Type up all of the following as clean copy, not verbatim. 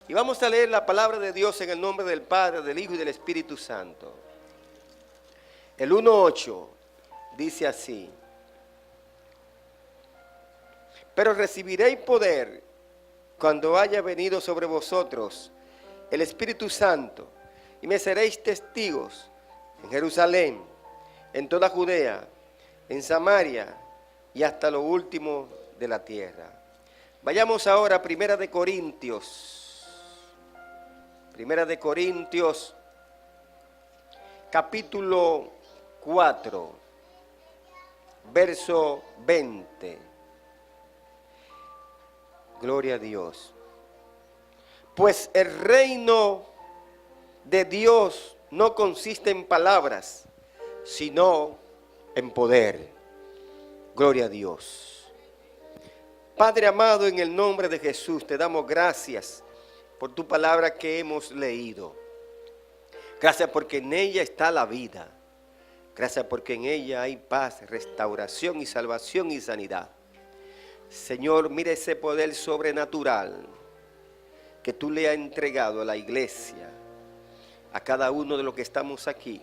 Y vamos a leer la palabra de Dios en el nombre del Padre, del Hijo y del Espíritu Santo. El 1:8 dice así: pero recibiréis poder cuando haya venido sobre vosotros el Espíritu Santo, y me seréis testigos en Jerusalén, en toda Judea, en Samaria y hasta lo último de la tierra. Vayamos ahora a Primera de Corintios, capítulo 4, verso 20. Gloria a Dios. Pues el reino de Dios no consiste en palabras, sino en poder. Gloria a Dios. Padre amado, en el nombre de Jesús, te damos gracias por tu palabra que hemos leído. Gracias porque en ella está la vida. Gracias porque en ella hay paz, restauración y salvación y sanidad. Señor, mira ese poder sobrenatural que tú le has entregado a la iglesia, a cada uno de los que estamos aquí.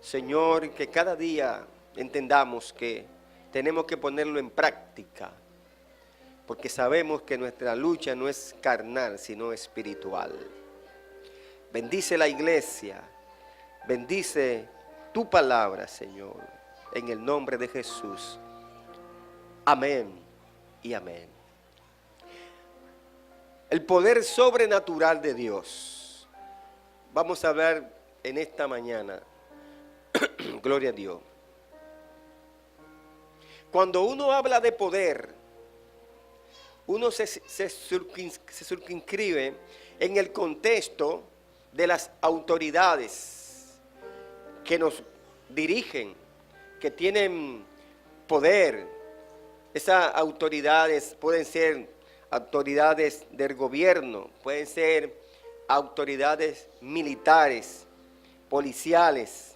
Señor, que cada día entendamos que tenemos que ponerlo en práctica, porque sabemos que nuestra lucha no es carnal, sino espiritual. Bendice la iglesia, bendice tu palabra, Señor, en el nombre de Jesús. Amén y amén. El poder sobrenatural de Dios. Vamos a hablar en esta mañana. Gloria a Dios. Cuando uno habla de poder, uno se circunscribe en el contexto de las autoridades que nos dirigen, que tienen poder. Esas autoridades pueden ser autoridades del gobierno, pueden ser autoridades militares, policiales,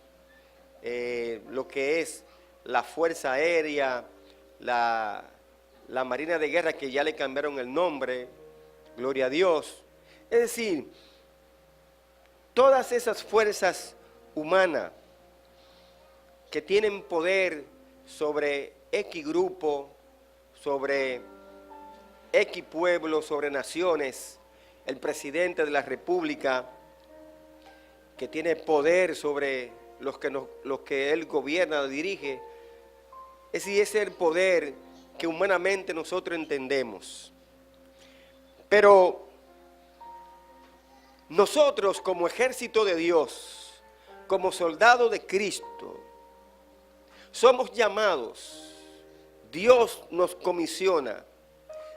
lo que es la Fuerza Aérea, la Marina de Guerra, que ya le cambiaron el nombre, gloria a Dios. Es decir, todas esas fuerzas humanas que tienen poder sobre X grupo, sobre X pueblo, sobre naciones, el presidente de la República, que tiene poder sobre los que él gobierna o dirige. Ese es el poder que humanamente nosotros entendemos. Pero nosotros, como ejército de Dios, como soldados de Cristo, somos llamados. Dios nos comisiona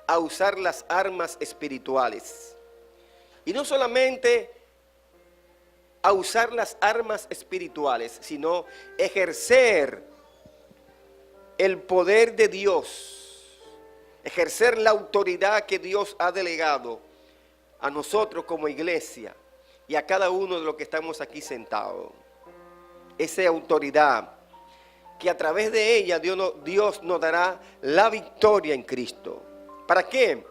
a usar las armas espirituales. Y no solamente a usar las armas espirituales, sino ejercer el poder de Dios, ejercer la autoridad que Dios ha delegado a nosotros como iglesia y a cada uno de los que estamos aquí sentados. Esa autoridad que a través de ella Dios nos dará la victoria en Cristo. ¿Para qué?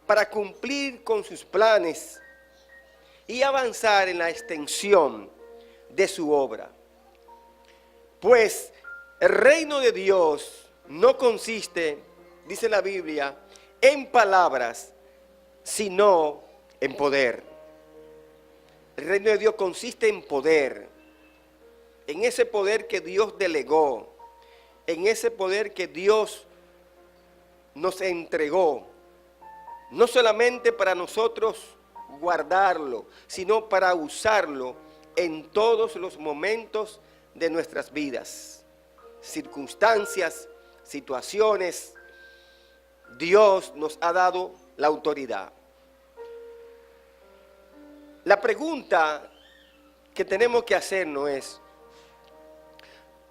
Para cumplir con sus planes y avanzar en la extensión de su obra. Pues el reino de Dios no consiste, dice la Biblia, en palabras, sino en poder. El reino de Dios consiste en poder, en ese poder que Dios delegó, en ese poder que Dios nos entregó, no solamente para nosotros guardarlo, sino para usarlo en todos los momentos de nuestras vidas, circunstancias, situaciones. Dios nos ha dado la autoridad. La pregunta que tenemos que hacernos es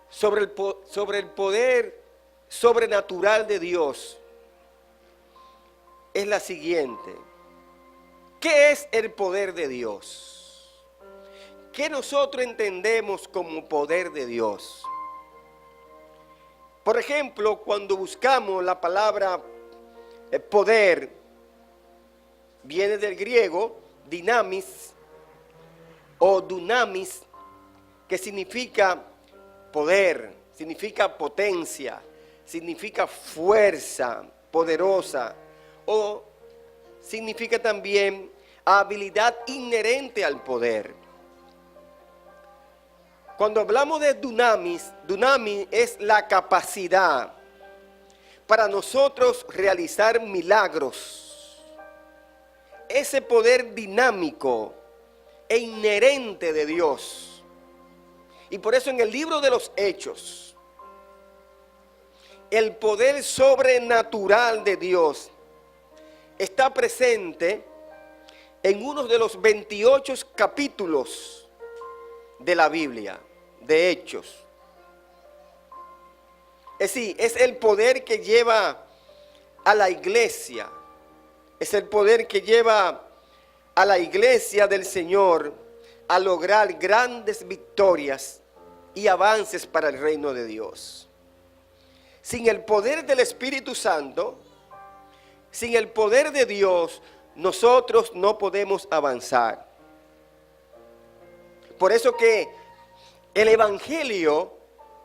sobre el poder sobrenatural de Dios. Es la siguiente: ¿qué es el poder de Dios? ¿Qué nosotros entendemos como poder de Dios? Por ejemplo, cuando buscamos la palabra poder, viene del griego dinamis o dunamis, que significa poder, significa potencia, significa fuerza poderosa, o significa también habilidad inherente al poder. Cuando hablamos de dunamis, dunamis es la capacidad para nosotros realizar milagros. Ese poder dinámico e inherente de Dios. Y por eso en el libro de los Hechos, el poder sobrenatural de Dios está presente en uno de los 28 capítulos de la Biblia, de Hechos. Es decir, es el poder que lleva a la iglesia, es el poder que lleva a la iglesia del Señor a lograr grandes victorias y avances para el reino de Dios. Sin el poder del Espíritu Santo, sin el poder de Dios, nosotros no podemos avanzar. Por eso que el Evangelio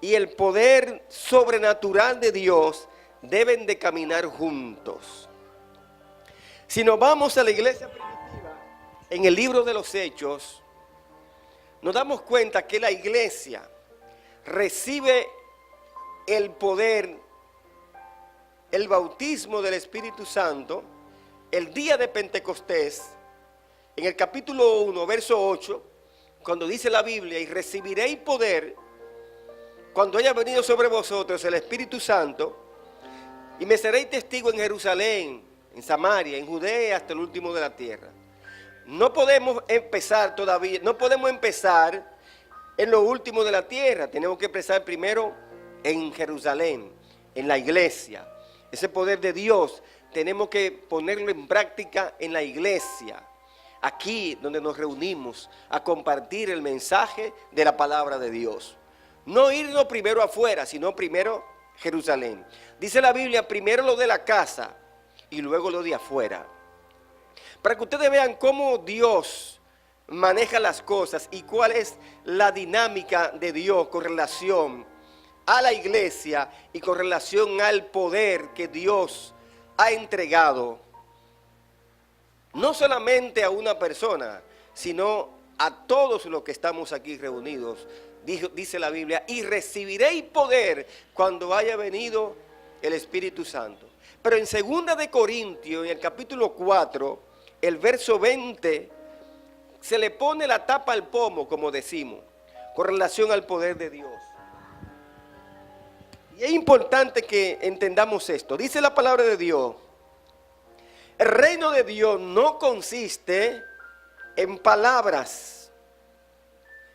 y el poder sobrenatural de Dios deben de caminar juntos. Si nos vamos a la iglesia primitiva, en el libro de los Hechos, nos damos cuenta que la iglesia recibe el poder, el bautismo del Espíritu Santo, el día de Pentecostés, en el capítulo 1, verso 8, cuando dice la Biblia, y recibiréis poder cuando haya venido sobre vosotros el Espíritu Santo, y me seréis testigo en Jerusalén, en Samaria, en Judea, hasta el último de la tierra. No podemos empezar todavía, no podemos empezar en lo último de la tierra. Tenemos que empezar primero en Jerusalén, en la iglesia. Ese poder de Dios tenemos que ponerlo en práctica en la iglesia, aquí donde nos reunimos a compartir el mensaje de la palabra de Dios. No irnos primero afuera, sino primero Jerusalén. Dice la Biblia, primero lo de la casa y luego lo de afuera. Para que ustedes vean cómo Dios maneja las cosas y cuál es la dinámica de Dios con relación a la iglesia y con relación al poder que Dios ha entregado, no solamente a una persona, sino a todos los que estamos aquí reunidos. Dice la Biblia, y recibiréis poder cuando haya venido el Espíritu Santo. Pero en 2 de Corintios, en el capítulo 4, el verso 20, se le pone la tapa al pomo, como decimos, con relación al poder de Dios. Y es importante que entendamos esto. Dice la palabra de Dios, el reino de Dios no consiste en palabras,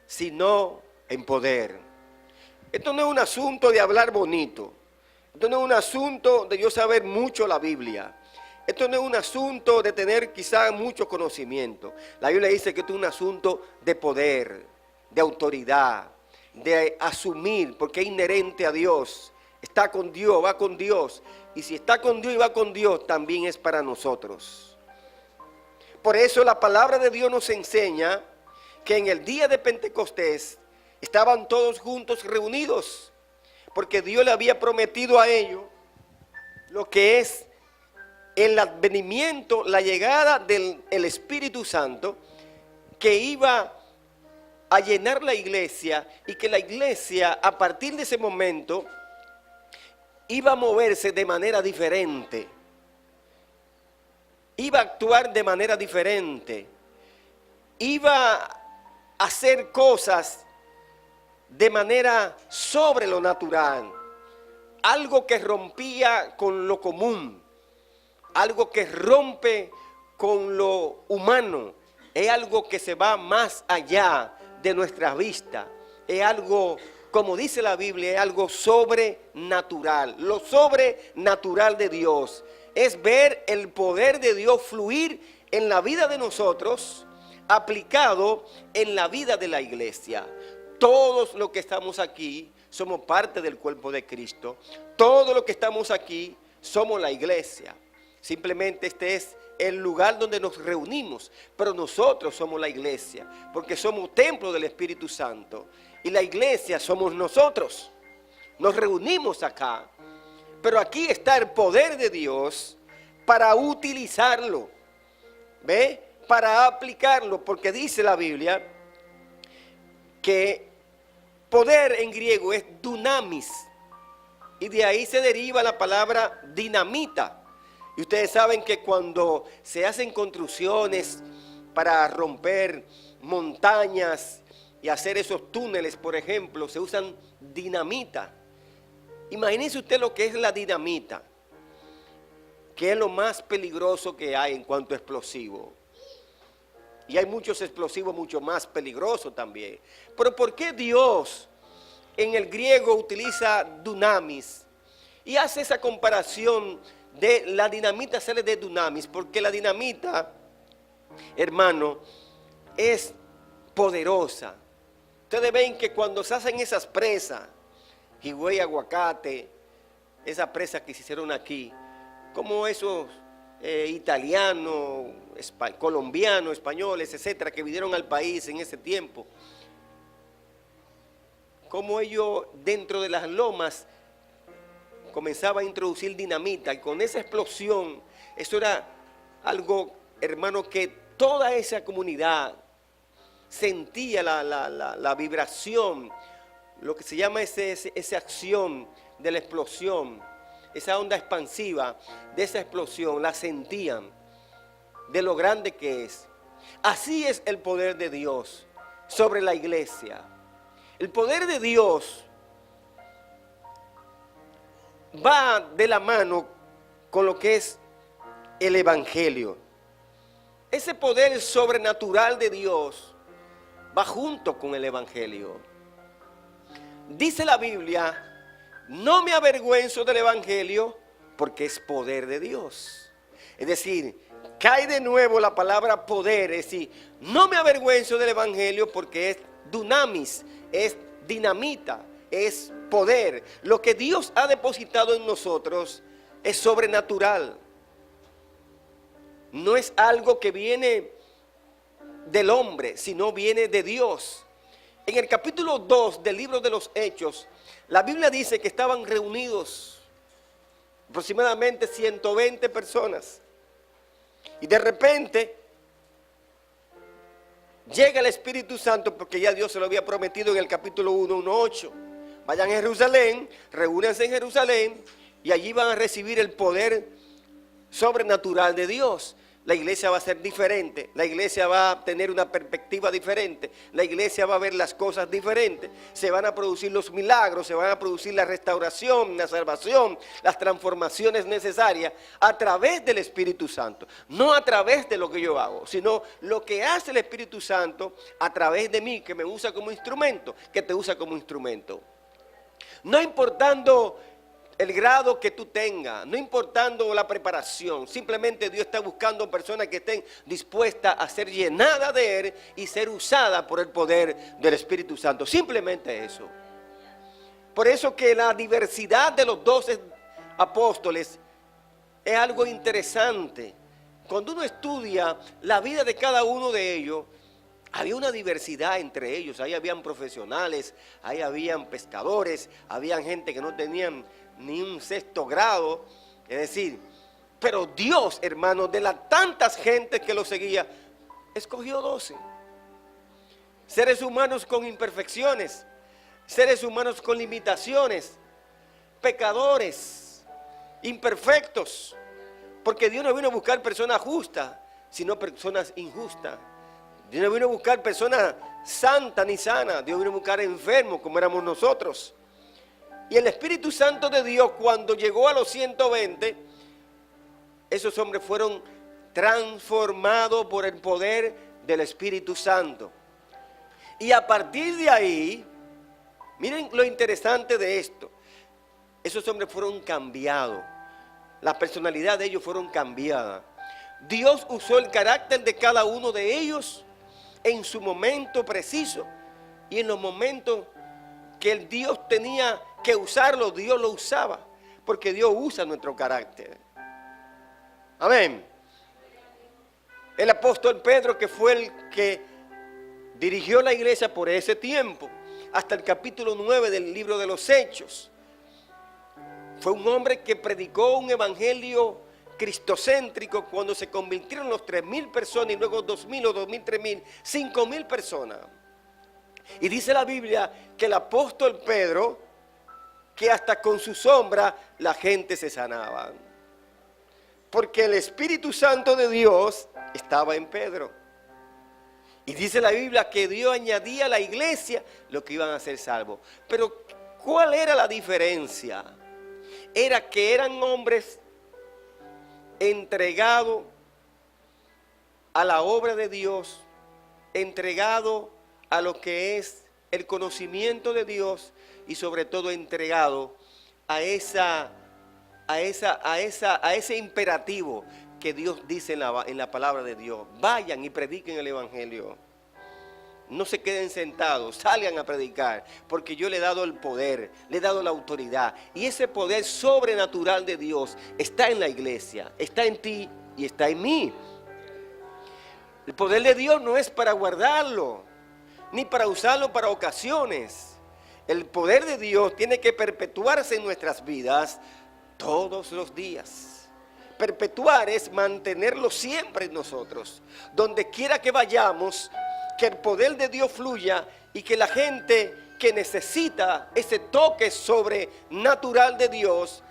sino en poder. Esto no es un asunto de hablar bonito. Esto no es un asunto de yo saber mucho la Biblia. Esto no es un asunto de tener quizá mucho conocimiento. La Biblia dice que esto es un asunto de poder, de autoridad, de asumir, porque es inherente a Dios. Está con Dios, va con Dios. Y si está con Dios y va con Dios, también es para nosotros. Por eso la palabra de Dios nos enseña que en el día de Pentecostés estaban todos juntos reunidos, porque Dios le había prometido a ellos lo que es el advenimiento, la llegada del Espíritu Santo, que iba a llenar la iglesia y que la iglesia a partir de ese momento iba a moverse de manera diferente, iba a actuar de manera diferente, iba a hacer cosas de manera sobre lo natural, algo que rompía con lo común, algo que rompe con lo humano, es algo que se va más allá de nuestra vista, es algo, como dice la Biblia, es algo sobrenatural. Lo sobrenatural de Dios es ver el poder de Dios fluir en la vida de nosotros, aplicado en la vida de la iglesia. Todos los que estamos aquí somos parte del cuerpo de Cristo. Todos los que estamos aquí somos la iglesia. Simplemente este es el lugar donde nos reunimos, pero nosotros somos la iglesia, porque somos templo del Espíritu Santo, y la iglesia somos nosotros. Nos reunimos acá, pero aquí está el poder de Dios para utilizarlo, ¿ve? Para aplicarlo, porque dice la Biblia que poder en griego es dunamis, y de ahí se deriva la palabra dinamita. Y ustedes saben que cuando se hacen construcciones para romper montañas y hacer esos túneles, por ejemplo, se usan dinamita. Imagínense usted lo que es la dinamita, que es lo más peligroso que hay en cuanto a explosivo. Y hay muchos explosivos mucho más peligrosos también. Pero ¿por qué Dios en el griego utiliza dunamis? Y hace esa comparación de la dinamita, sale de dunamis, porque la dinamita, hermano, es poderosa. Ustedes ven que cuando se hacen esas presas, Higüey, Aguacate, esas presas que se hicieron aquí, como esos italianos, colombianos, españoles, etcétera, que vinieron al país en ese tiempo, como ellos dentro de las lomas comenzaba a introducir dinamita, y con esa explosión, eso era algo, hermano, que toda esa comunidad sentía la vibración, lo que se llama esa acción de la explosión, esa onda expansiva de esa explosión, la sentían de lo grande que es. Así es el poder de Dios sobre la iglesia. El poder de Dios va de la mano con lo que es el evangelio. Ese poder sobrenatural de Dios va junto con el evangelio. Dice la Biblia: no me avergüenzo del evangelio porque es poder de Dios. Es decir, cae de nuevo la palabra poder, es decir, no me avergüenzo del evangelio porque es dunamis, es dinamita, es poder. Lo que Dios ha depositado en nosotros es sobrenatural. No es algo que viene del hombre, sino viene de Dios. En el capítulo 2 del libro de los Hechos, la Biblia dice que estaban reunidos aproximadamente 120 personas. Y de repente llega el Espíritu Santo, porque ya Dios se lo había prometido en el capítulo 1:8. Vayan a Jerusalén, reúnanse en Jerusalén, y allí van a recibir el poder sobrenatural de Dios. La iglesia va a ser diferente, la iglesia va a tener una perspectiva diferente, la iglesia va a ver las cosas diferentes, se van a producir los milagros, se van a producir la restauración, la salvación, las transformaciones necesarias a través del Espíritu Santo. No a través de lo que yo hago, sino lo que hace el Espíritu Santo a través de mí, que me usa como instrumento, que te usa como instrumento. No importando el grado que tú tengas, no importando la preparación, simplemente Dios está buscando personas que estén dispuestas a ser llenadas de Él y ser usadas por el poder del Espíritu Santo. Simplemente eso. Por eso que la diversidad de los 12 apóstoles es algo interesante. Cuando uno estudia la vida de cada uno de ellos, había una diversidad entre ellos. Ahí habían profesionales, ahí habían pescadores, habían gente que no tenían ni un sexto grado, es decir, pero Dios, hermano, de las tantas gentes que lo seguía, escogió 12. Seres humanos con imperfecciones, seres humanos con limitaciones, pecadores, imperfectos, porque Dios no vino a buscar personas justas, sino personas injustas. Dios no vino a buscar personas santas ni sanas, Dios vino a buscar enfermos como éramos nosotros. Y el Espíritu Santo de Dios, cuando llegó a los 120, esos hombres fueron transformados por el poder del Espíritu Santo. Y a partir de ahí, miren lo interesante de esto, esos hombres fueron cambiados, la personalidad de ellos fueron cambiadas. Dios usó el carácter de cada uno de ellos en su momento preciso, y en los momentos que el Dios tenía que usarlo, Dios lo usaba, porque Dios usa nuestro carácter. Amén. El apóstol Pedro, que fue el que dirigió la iglesia por ese tiempo, hasta el capítulo 9 del libro de los Hechos. Fue un hombre que predicó un evangelio cristocéntrico cuando se convirtieron los 3,000 personas y luego 2,000 o 2,000, 3,000, 5,000 personas. Y dice la Biblia que el apóstol Pedro, que hasta con su sombra la gente se sanaba. Porque el Espíritu Santo de Dios estaba en Pedro. Y dice la Biblia que Dios añadía a la iglesia lo que iban a ser salvos. Pero ¿cuál era la diferencia? Era que eran hombres entregados a la obra de Dios, entregados a lo que es el conocimiento de Dios y sobre todo entregados a ese imperativo que Dios dice en la palabra de Dios. Vayan y prediquen el evangelio. No se queden sentados, salgan a predicar, porque yo le he dado el poder, le he dado la autoridad. Y ese poder sobrenatural de Dios está en la iglesia, está en ti y está en mí. El poder de Dios no es para guardarlo, ni para usarlo para ocasiones. El poder de Dios tiene que perpetuarse en nuestras vidas todos los días. Perpetuar es mantenerlo siempre en nosotros. Donde quiera que vayamos, que el poder de Dios fluya y que la gente que necesita ese toque sobrenatural de Dios,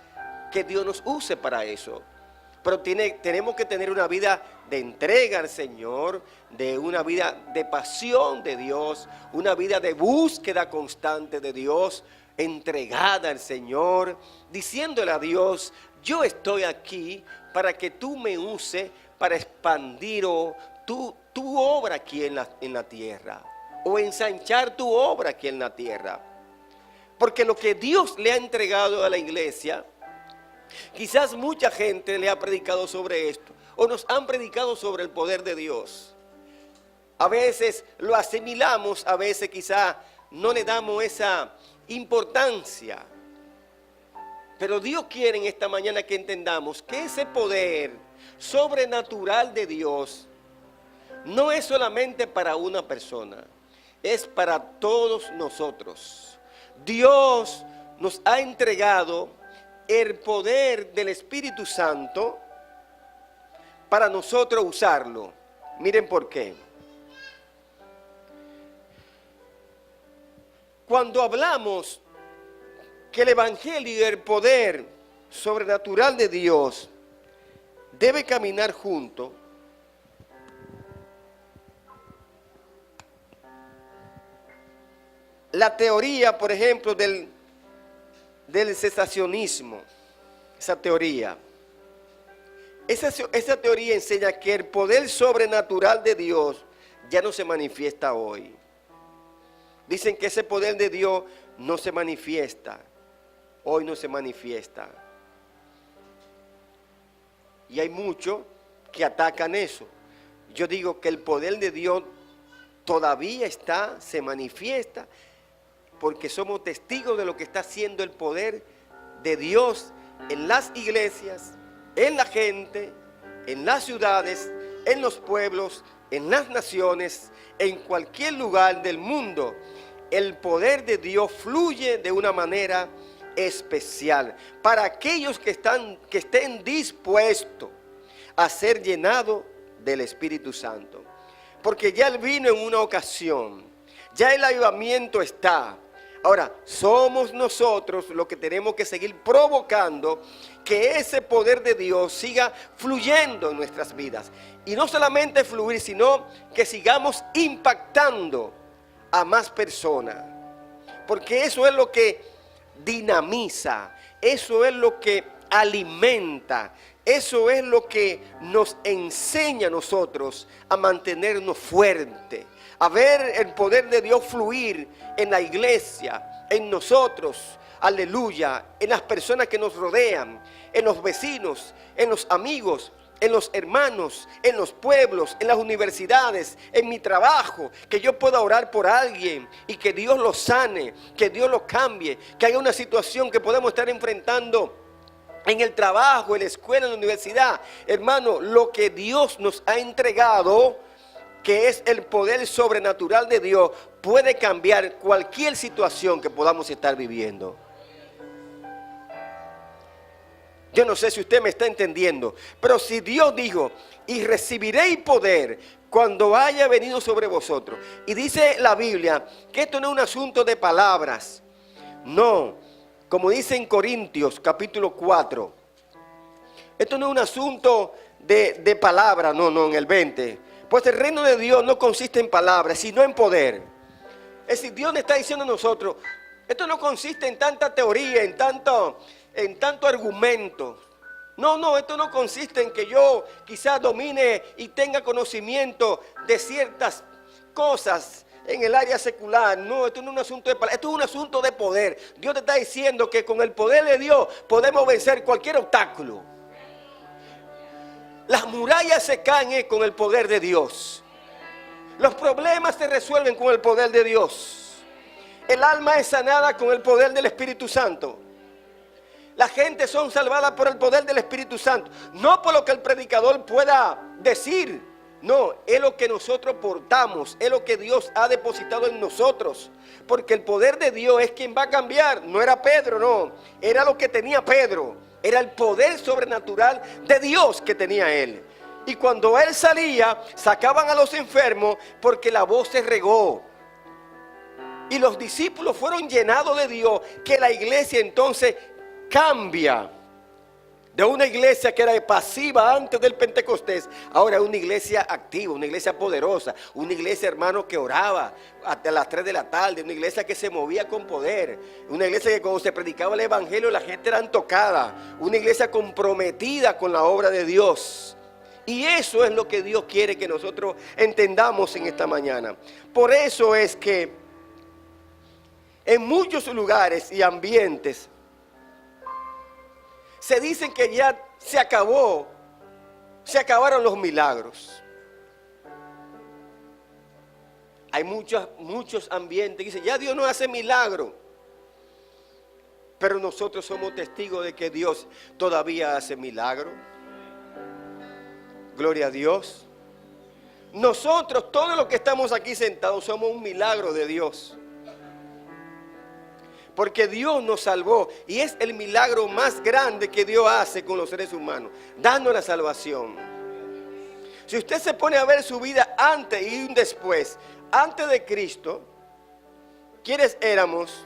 que Dios nos use para eso. Pero tenemos que tener una vida de entrega al Señor, de una vida de pasión de Dios, una vida de búsqueda constante de Dios, entregada al Señor, diciéndole a Dios: yo estoy aquí para que tú me uses para expandir tu obra aquí en la tierra, o ensanchar tu obra aquí en la tierra. Porque lo que Dios le ha entregado a la iglesia, quizás mucha gente le ha predicado sobre esto, o nos han predicado sobre el poder de Dios. A veces lo asimilamos, a veces quizás no le damos esa importancia. Pero Dios quiere en esta mañana que entendamos que ese poder sobrenatural de Dios no es solamente para una persona, es para todos nosotros. Dios nos ha entregado el poder del Espíritu Santo para nosotros usarlo. Miren por qué. Cuando hablamos que el Evangelio y el poder sobrenatural de Dios debe caminar juntos, la teoría, por ejemplo, del cesacionismo, esa teoría enseña que el poder sobrenatural de Dios ya no se manifiesta hoy. Dicen que ese poder de Dios no se manifiesta, hoy no se manifiesta. Y hay muchos que atacan eso. Yo digo que el poder de Dios todavía está, se manifiesta, porque somos testigos de lo que está haciendo el poder de Dios en las iglesias, en la gente, en las ciudades, en los pueblos, en las naciones, en cualquier lugar del mundo. El poder de Dios fluye de una manera especial para aquellos que estén dispuestos a ser llenados del Espíritu Santo. Porque ya Él vino en una ocasión, ya el avivamiento está. Ahora, somos nosotros los que tenemos que seguir provocando que ese poder de Dios siga fluyendo en nuestras vidas. Y no solamente fluir, sino que sigamos impactando a más personas. Porque eso es lo que dinamiza, eso es lo que alimenta, eso es lo que nos enseña a nosotros a mantenernos fuertes, a ver el poder de Dios fluir en la iglesia, en nosotros, aleluya, en las personas que nos rodean, en los vecinos, en los amigos, en los hermanos, en los pueblos, en las universidades, en mi trabajo, que yo pueda orar por alguien y que Dios lo sane, que Dios lo cambie, que haya una situación que podemos estar enfrentando en el trabajo, en la escuela, en la universidad. Hermano, lo que Dios nos ha entregado, que es el poder sobrenatural de Dios, puede cambiar cualquier situación que podamos estar viviendo. Yo no sé si usted me está entendiendo, pero si Dios dijo, y recibiréis poder cuando haya venido sobre vosotros. Y dice la Biblia que esto no es un asunto de palabras. No, como dice en Corintios capítulo 4. Esto no es un asunto de palabras, no, en el 20. Pues el reino de Dios no consiste en palabras, sino en poder. Es decir, Dios le está diciendo a nosotros, esto no consiste en tanta teoría, en tanto argumento. No, esto no consiste en que yo quizás domine y tenga conocimiento de ciertas cosas en el área secular. No, esto no es un asunto de palabras, esto es un asunto de poder. Dios te está diciendo que con el poder de Dios podemos vencer cualquier obstáculo. Las murallas se caen con el poder de Dios. Los problemas se resuelven con el poder de Dios. El alma es sanada con el poder del Espíritu Santo. La gente son salvadas por el poder del Espíritu Santo. No por lo que el predicador pueda decir. No, es lo que nosotros portamos. Es lo que Dios ha depositado en nosotros. Porque el poder de Dios es quien va a cambiar. No era Pedro, no. Era lo que tenía Pedro. Era el poder sobrenatural de Dios que tenía él. Y cuando él salía, sacaban a los enfermos porque la voz se regó. Y los discípulos fueron llenados de Dios, que la iglesia entonces cambia de una iglesia que era pasiva antes del Pentecostés, ahora es una iglesia activa, una iglesia poderosa, una iglesia, hermano, que oraba hasta las 3 de la tarde, una iglesia que se movía con poder, una iglesia que cuando se predicaba el evangelio la gente era tocada, una iglesia comprometida con la obra de Dios. Y eso es lo que Dios quiere que nosotros entendamos en esta mañana. Por eso es que en muchos lugares y ambientes se dicen que ya se acabaron los milagros. Hay muchos ambientes que dicen, ya Dios no hace milagro. Pero nosotros somos testigos de que Dios todavía hace milagros. Gloria a Dios. Nosotros, todos los que estamos aquí sentados, somos un milagro de Dios. Porque Dios nos salvó y es el milagro más grande que Dios hace con los seres humanos, dando la salvación. Si usted se pone a ver su vida antes y después, antes de Cristo, ¿quiénes éramos?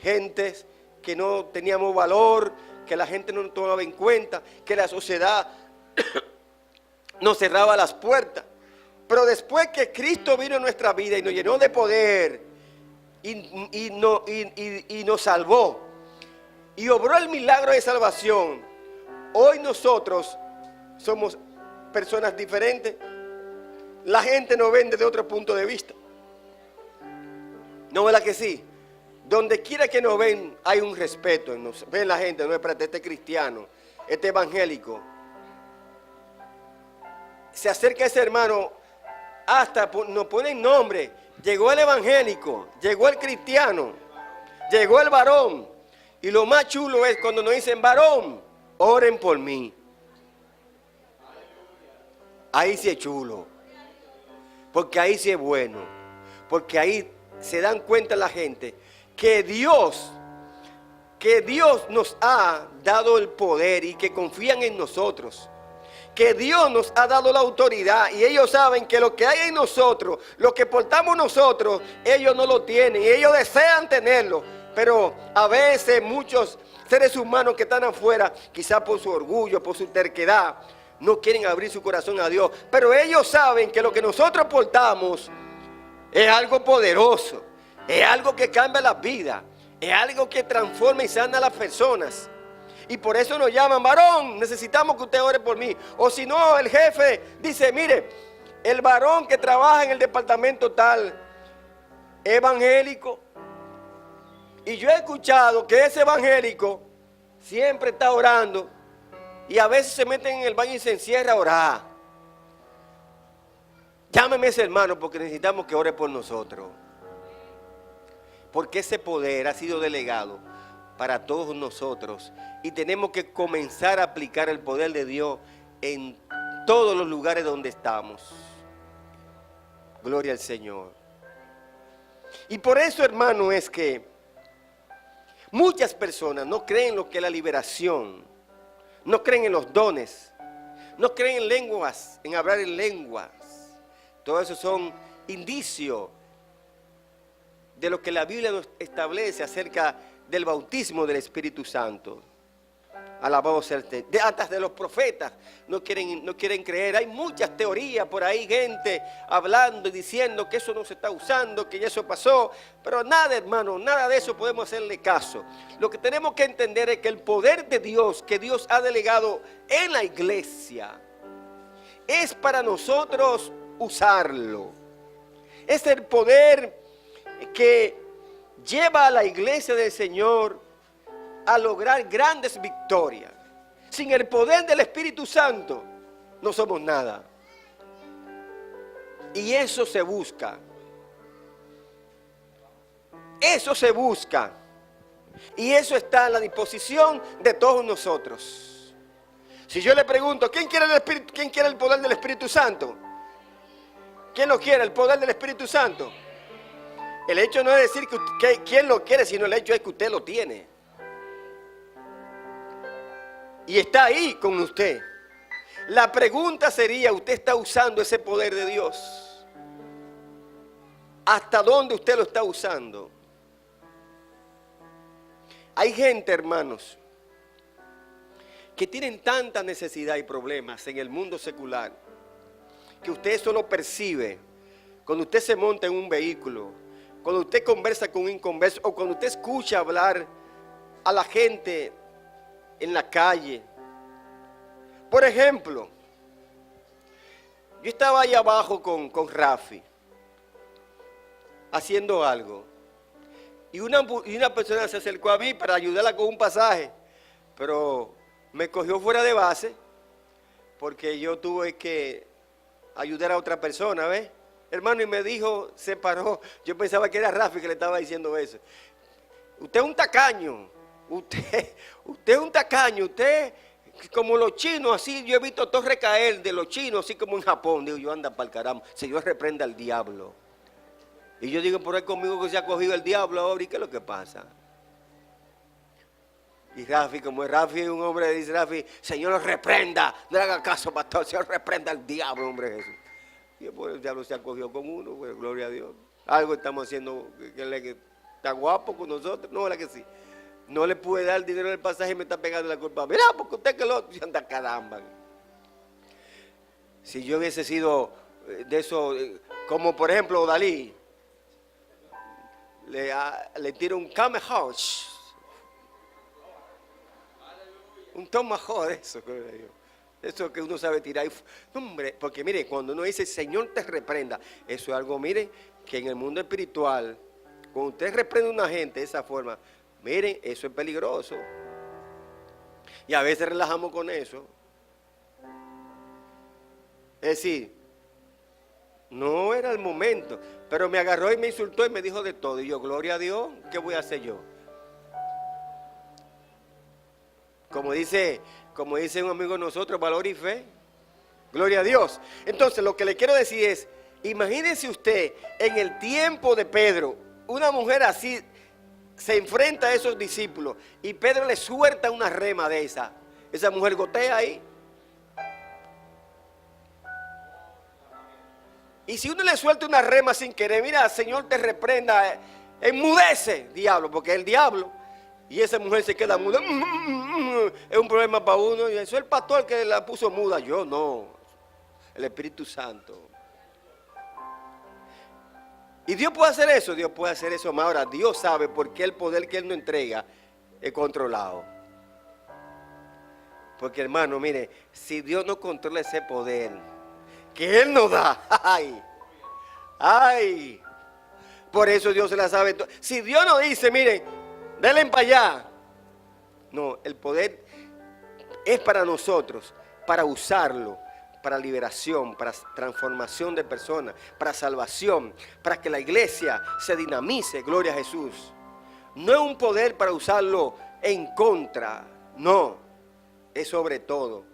Gentes que no teníamos valor, que la gente no nos tomaba en cuenta, que la sociedad nos cerraba las puertas. Pero después que Cristo vino a nuestra vida y nos llenó de poder, y nos salvó y obró el milagro de salvación, hoy nosotros somos personas diferentes. La gente nos ve desde otro punto de vista. ¿No es la que sí? Donde quiera que nos ven hay un respeto. Ven la gente, no, espérate, este cristiano, este evangélico. Se acerca ese hermano, hasta nos ponen nombre. Llegó el evangélico, llegó el cristiano, llegó el varón. Y lo más chulo es cuando nos dicen, varón, oren por mí. Ahí sí es chulo. Porque ahí sí es bueno. Porque ahí se dan cuenta la gente que Dios nos ha dado el poder y que confían en nosotros. Que Dios nos ha dado la autoridad y ellos saben que lo que hay en nosotros, lo que portamos nosotros, ellos no lo tienen y ellos desean tenerlo. Pero a veces muchos seres humanos que están afuera, quizás por su orgullo, por su terquedad, no quieren abrir su corazón a Dios. Pero ellos saben que lo que nosotros portamos es algo poderoso, es algo que cambia la vida, es algo que transforma y sana a las personas. Y por eso nos llaman, varón, necesitamos que usted ore por mí. O si no, el jefe dice, mire, el varón que trabaja en el departamento tal, evangélico. Y yo he escuchado que ese evangélico siempre está orando. Y a veces se mete en el baño y se encierra a orar. Llámeme a ese hermano porque necesitamos que ore por nosotros. Porque ese poder ha sido delegado para todos nosotros. Y tenemos que comenzar a aplicar el poder de Dios en todos los lugares donde estamos. Gloria al Señor. Y por eso, hermano, es que muchas personas no creen en lo que es la liberación, no creen en los dones, no creen en lenguas, en hablar en lenguas. Todo eso son indicios de lo que la Biblia nos establece acerca del bautismo del Espíritu Santo. Alabado sea el Señor. Hasta de los profetas no quieren creer. Hay muchas teorías por ahí, gente hablando y diciendo que eso no se está usando, que ya eso pasó. Pero nada, hermano, nada de eso podemos hacerle caso. Lo que tenemos que entender es que el poder de Dios, que Dios ha delegado en la iglesia, es para nosotros usarlo. Es el poder que lleva a la iglesia del Señor a lograr grandes victorias. Sin el poder del Espíritu Santo no somos nada. Y eso se busca. Eso se busca. Y eso está a la disposición de todos nosotros. Si yo le pregunto, ¿quién quiere el poder del Espíritu Santo? ¿Quién lo quiere, el poder del Espíritu Santo? El hecho no es decir que quién lo quiere, sino el hecho es que usted lo tiene. Y está ahí con usted. La pregunta sería, ¿usted está usando ese poder de Dios? ¿Hasta dónde usted lo está usando? Hay gente, hermanos, que tienen tanta necesidad y problemas en el mundo secular, que usted eso lo percibe cuando usted se monta en un vehículo, cuando usted conversa con un inconverso, o cuando usted escucha hablar a la gente en la calle. Por ejemplo, yo estaba ahí abajo con Rafi haciendo algo, y una persona se acercó a mí para ayudarla con un pasaje, pero me cogió fuera de base porque yo tuve que ayudar a otra persona, ¿ves? Hermano, y me dijo, se paró. Yo pensaba que era Rafi que le estaba diciendo eso. Usted es un tacaño. Usted es un tacaño. Usted, como los chinos, así yo he visto todo recaer de los chinos, así como en Japón. Digo, yo anda para el caramba. Señor, reprenda al diablo. Y yo digo, por ahí conmigo que se ha cogido el diablo ahora. ¿Y qué es lo que pasa? Y Rafi, como es Rafi, un hombre, dice Rafi, Señor, lo reprenda. No le haga caso, pastor. Señor, reprenda al diablo, hombre Jesús. Y después el diablo se ha cogido con uno, pues, gloria a Dios. Algo estamos haciendo que está guapo con nosotros. No, ¿verdad que sí? No le pude dar dinero del pasaje y me está pegando la culpa. Mira, porque usted que lo anda caramba. Si yo hubiese sido de eso, como por ejemplo Dalí, le tiro un Kamehameha, un tomahawk de eso, gloria a Dios. Eso que uno sabe tirar. No, hombre, porque mire, cuando uno dice Señor te reprenda, eso es algo, mire, que en el mundo espiritual, cuando usted reprende a una gente de esa forma, miren, eso es peligroso. Y a veces relajamos con eso. Es decir, no era el momento, pero me agarró y me insultó y me dijo de todo. Y yo, gloria a Dios, ¿qué voy a hacer yo? Como dice un amigo de nosotros, valor y fe. Gloria a Dios. Entonces, lo que le quiero decir es, imagínense usted, en el tiempo de Pedro, una mujer así se enfrenta a esos discípulos y Pedro le suelta una rema de esa. Esa mujer gotea ahí. Y si uno le suelta una rema sin querer, mira, Señor te reprenda, enmudece, diablo, porque es el diablo. Y esa mujer se queda muda. Es un problema para uno. Y eso es el pastor que la puso muda. Yo no. El Espíritu Santo. Y Dios puede hacer eso. Dios puede hacer eso. Ahora, Dios sabe por qué el poder que Él nos entrega es controlado. Porque, hermano, mire, si Dios no controla ese poder que Él nos da, ¡ay! ¡Ay! Por eso Dios se la sabe. Si Dios nos dice, miren, denle para allá. No, el poder es para nosotros, para usarlo, para liberación, para transformación de personas, para salvación, para que la iglesia se dinamice, gloria a Jesús. No es un poder para usarlo en contra. No, es sobre todo.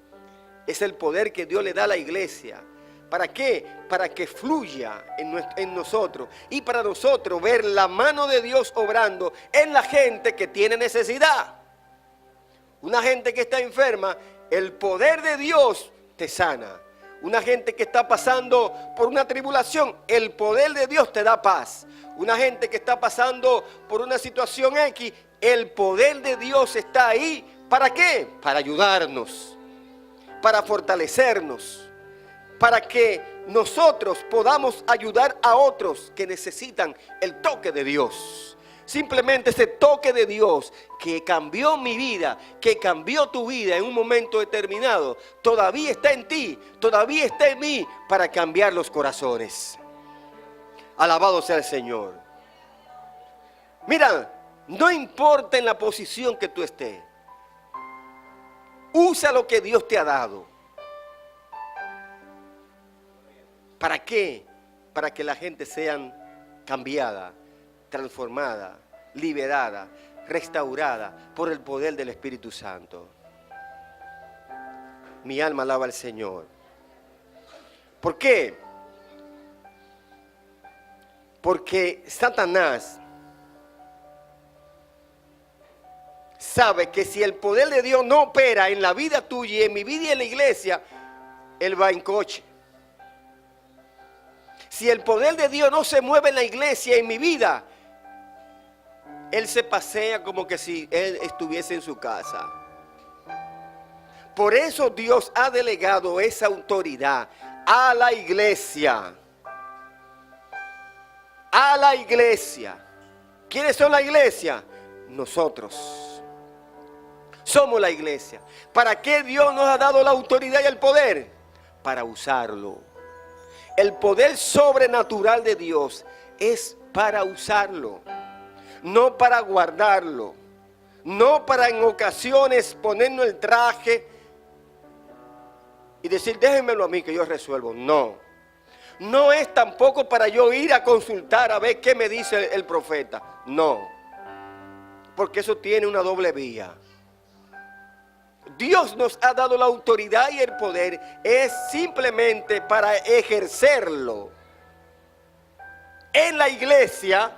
Es el poder que Dios le da a la iglesia. ¿Para qué? Para que fluya en nosotros y para nosotros ver la mano de Dios obrando en la gente que tiene necesidad. Una gente que está enferma, el poder de Dios te sana. Una gente que está pasando por una tribulación, el poder de Dios te da paz. Una gente que está pasando por una situación X, el poder de Dios está ahí. ¿Para qué? Para ayudarnos, para fortalecernos, para que nosotros podamos ayudar a otros que necesitan el toque de Dios. Simplemente ese toque de Dios que cambió mi vida, que cambió tu vida en un momento determinado, todavía está en ti, todavía está en mí para cambiar los corazones. Alabado sea el Señor. Mira, no importa en la posición que tú estés, usa lo que Dios te ha dado. ¿Para qué? Para que la gente sea cambiada, transformada, liberada, restaurada por el poder del Espíritu Santo. Mi alma alaba al Señor. ¿Por qué? Porque Satanás sabe que si el poder de Dios no opera en la vida tuya y en mi vida y en la iglesia, él va en coche. Si el poder de Dios no se mueve en la iglesia y en mi vida, él se pasea como que si él estuviese en su casa. Por eso Dios ha delegado esa autoridad a la iglesia. A la iglesia. ¿Quiénes son la iglesia? Nosotros. Somos la iglesia. ¿Para qué Dios nos ha dado la autoridad y el poder? Para usarlo. El poder sobrenatural de Dios es para usarlo. No para guardarlo, no para en ocasiones ponernos el traje y decir déjenmelo a mí que yo resuelvo. No, no es tampoco para yo ir a consultar a ver qué me dice el profeta. No, porque eso tiene una doble vía. Dios nos ha dado la autoridad y el poder, es simplemente para ejercerlo en la iglesia,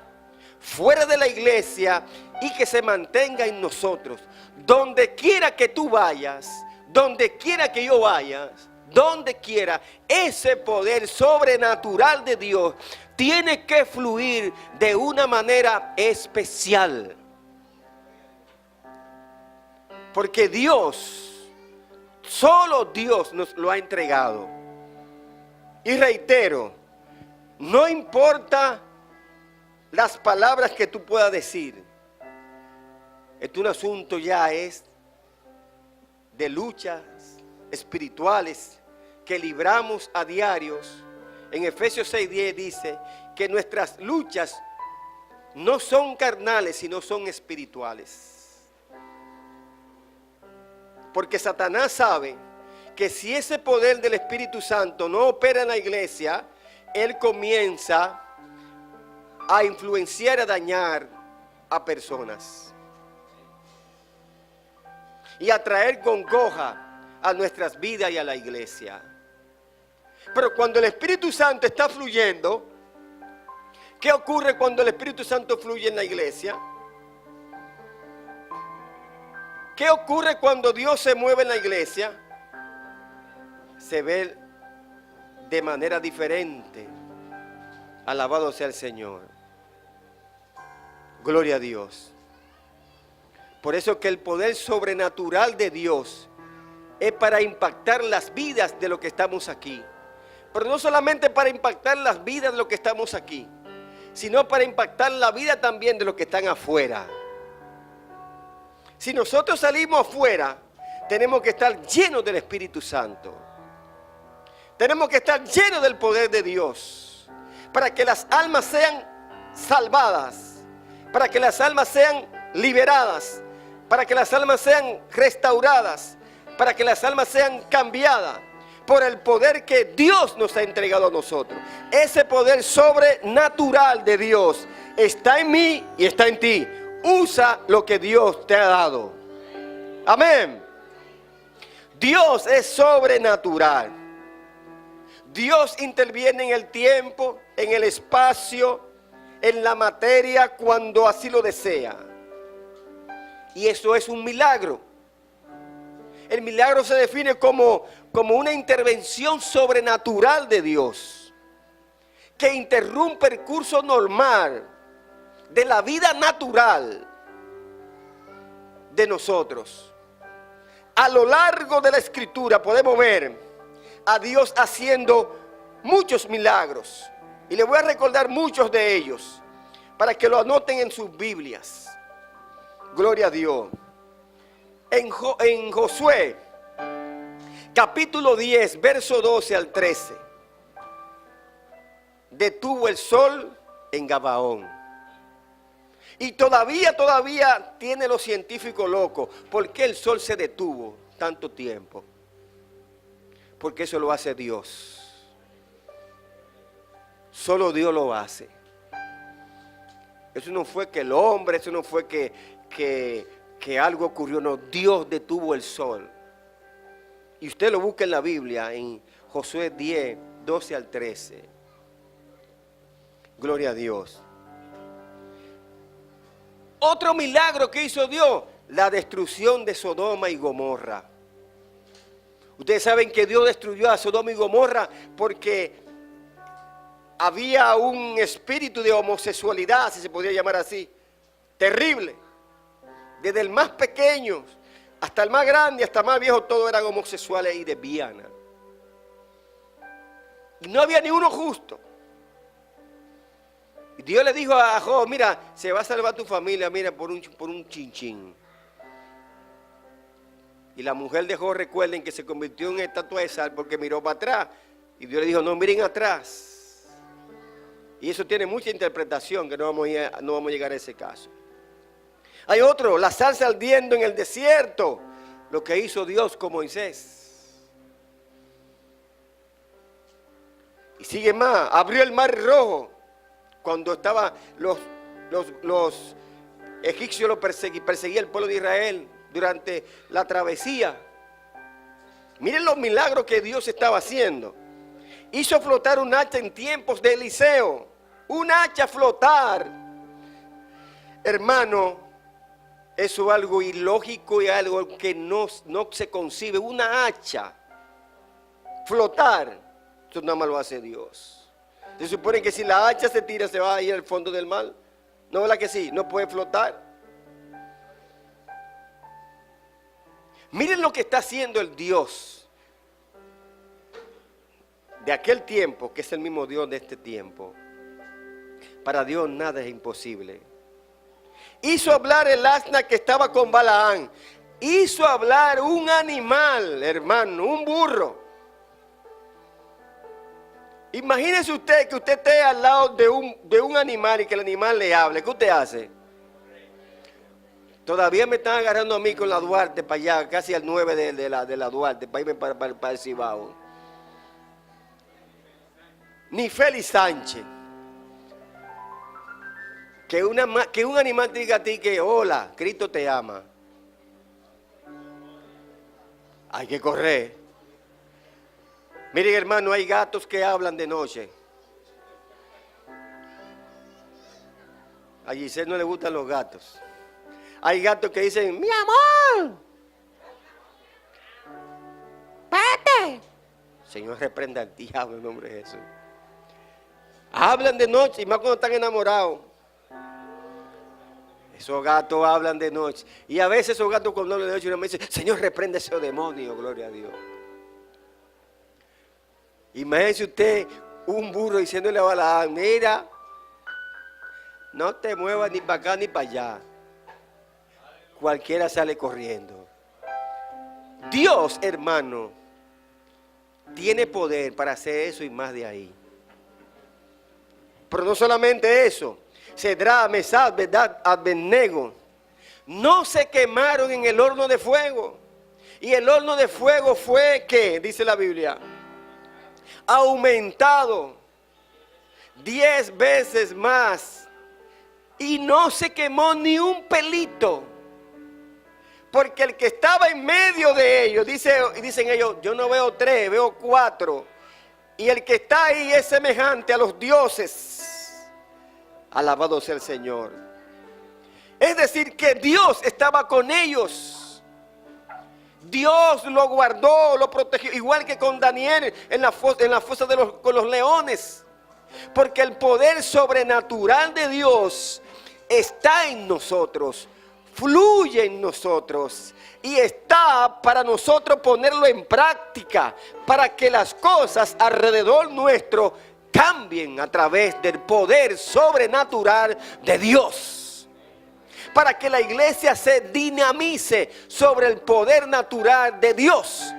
fuera de la iglesia, y que se mantenga en nosotros. Donde quiera que tú vayas, donde quiera que yo vaya, donde quiera, ese poder sobrenatural de Dios tiene que fluir de una manera especial. Porque Dios, solo Dios nos lo ha entregado. Y reitero, no importa las palabras que tú puedas decir. Esto es un asunto ya es de luchas espirituales que libramos a diarios. En Efesios 6:10 dice que nuestras luchas no son carnales, sino son espirituales. Porque Satanás sabe que si ese poder del Espíritu Santo no opera en la iglesia, él comienza a influenciar, a dañar a personas y a traer congoja a nuestras vidas y a la iglesia. Pero cuando el Espíritu Santo está fluyendo, ¿qué ocurre cuando el Espíritu Santo fluye en la iglesia? ¿Qué ocurre cuando Dios se mueve en la iglesia? Se ve de manera diferente. Alabado sea el Señor. Gloria a Dios. Por eso que el poder sobrenatural de Dios es para impactar las vidas de los que estamos aquí. Pero no solamente para impactar las vidas de los que estamos aquí, sino para impactar la vida también de los que están afuera. Si nosotros salimos afuera, tenemos que estar llenos del Espíritu Santo. Tenemos que estar llenos del poder de Dios, para que las almas sean salvadas, para que las almas sean liberadas, para que las almas sean restauradas, para que las almas sean cambiadas por el poder que Dios nos ha entregado a nosotros. Ese poder sobrenatural de Dios está en mí y está en ti. Usa lo que Dios te ha dado. Amén. Dios es sobrenatural. Dios interviene en el tiempo, en el espacio, en la materia cuando así lo desea. Y eso es un milagro. El milagro se define como una intervención sobrenatural de Dios, que interrumpe el curso normal de la vida natural de nosotros. A lo largo de la Escritura podemos ver a Dios haciendo muchos milagros. Y les voy a recordar muchos de ellos para que lo anoten en sus Biblias. Gloria a Dios. En Josué, capítulo 10, verso 12 al 13. Detuvo el sol en Gabaón. Y todavía tiene los científicos locos. ¿Por qué el sol se detuvo tanto tiempo? Porque eso lo hace Dios. Solo Dios lo hace. Eso no fue que el hombre, eso no fue que algo ocurrió. No, Dios detuvo el sol. Y usted lo busca en la Biblia, en Josué 10, 12 al 13. Gloria a Dios. Otro milagro que hizo Dios, la destrucción de Sodoma y Gomorra. Ustedes saben que Dios destruyó a Sodoma y Gomorra porque había un espíritu de homosexualidad, si se podría llamar así, terrible. Desde el más pequeño hasta el más grande, hasta el más viejo, todos eran homosexuales y lesbianas. Y no había ni uno justo. Y Dios le dijo a Job, mira, se va a salvar tu familia, mira, por un chinchín. Y la mujer de Job, recuerden que se convirtió en estatua de sal porque miró para atrás. Y Dios le dijo, no miren atrás. Y eso tiene mucha interpretación, que no vamos a llegar a ese caso. Hay otro, la salsa ardiendo en el desierto. Lo que hizo Dios con Moisés. Y sigue más, abrió el mar rojo. Cuando estaban los egipcios lo perseguían el pueblo de Israel durante la travesía. Miren los milagros que Dios estaba haciendo. Hizo flotar un hacha en tiempos de Eliseo. Un hacha flotar. Hermano, eso es algo ilógico y algo que no se concibe. Una hacha flotar. Eso nada más lo hace Dios. Se supone que si la hacha se tira, se va a ir al fondo del mar. ¿No es verdad que sí? No puede flotar. Miren lo que está haciendo el Dios de aquel tiempo, que es el mismo Dios de este tiempo. Para Dios nada es imposible. Hizo hablar el asna que estaba con Balaán. Hizo hablar un animal, hermano, un burro. Imagínese usted que usted esté al lado de un animal y que el animal le hable. ¿Qué usted hace? Todavía me están agarrando a mí con la Duarte para allá, casi al 9 de la Duarte, para irme para el Cibao. Ni Félix Sánchez. Que un animal te diga a ti que hola, Cristo te ama. Hay que correr. Miren, hermano, hay gatos que hablan de noche. A Giselle no le gustan los gatos. Hay gatos que dicen, mi amor, Pepe. Señor, reprenda al diablo en nombre de Jesús. Hablan de noche, y más cuando están enamorados. Esos gatos hablan de noche. Y a veces esos gatos cuando hablan de noche, uno me dice, Señor, reprende ese demonio, gloria a Dios. Imagínese usted un burro diciéndole a Balaam, mira, no te muevas ni para acá ni para allá. Cualquiera sale corriendo. Dios, hermano, tiene poder para hacer eso y más de ahí. Pero no solamente eso. Cedrá, Mesad, Bedad, Abednego no se quemaron en el horno de fuego. Y el horno de fuego fue, ¿qué? Dice la Biblia. Aumentado 10 veces más y no se quemó ni un pelito. Porque el que estaba en medio de ellos, dicen ellos, yo no veo 3, veo 4. Y el que está ahí es semejante a los dioses. Alabado sea el Señor. Es decir, que Dios estaba con ellos. Dios lo guardó, lo protegió, igual que con Daniel en la fosa con los leones. Porque el poder sobrenatural de Dios está en nosotros, fluye en nosotros y está para nosotros ponerlo en práctica, para que las cosas alrededor nuestro cambien a través del poder sobrenatural de Dios. Para que la iglesia se dinamice sobre el poder natural de Dios.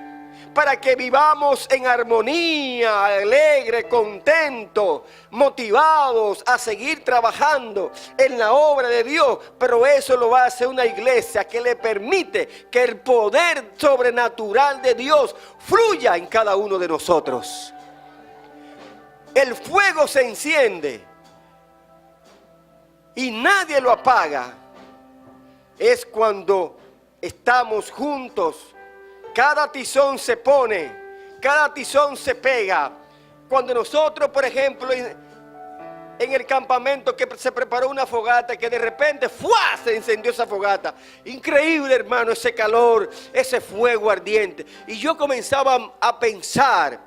Para que vivamos en armonía, alegre, contento, motivados a seguir trabajando en la obra de Dios. Pero eso lo va a hacer una iglesia que le permite que el poder sobrenatural de Dios fluya en cada uno de nosotros. El fuego se enciende y nadie lo apaga. Es cuando estamos juntos. Cada tizón se pone, cada tizón se pega. Cuando nosotros, por ejemplo, en el campamento que se preparó una fogata, que de repente ¡fua!, se encendió esa fogata. Increíble, hermano, ese calor, ese fuego ardiente. Y yo comenzaba a pensar,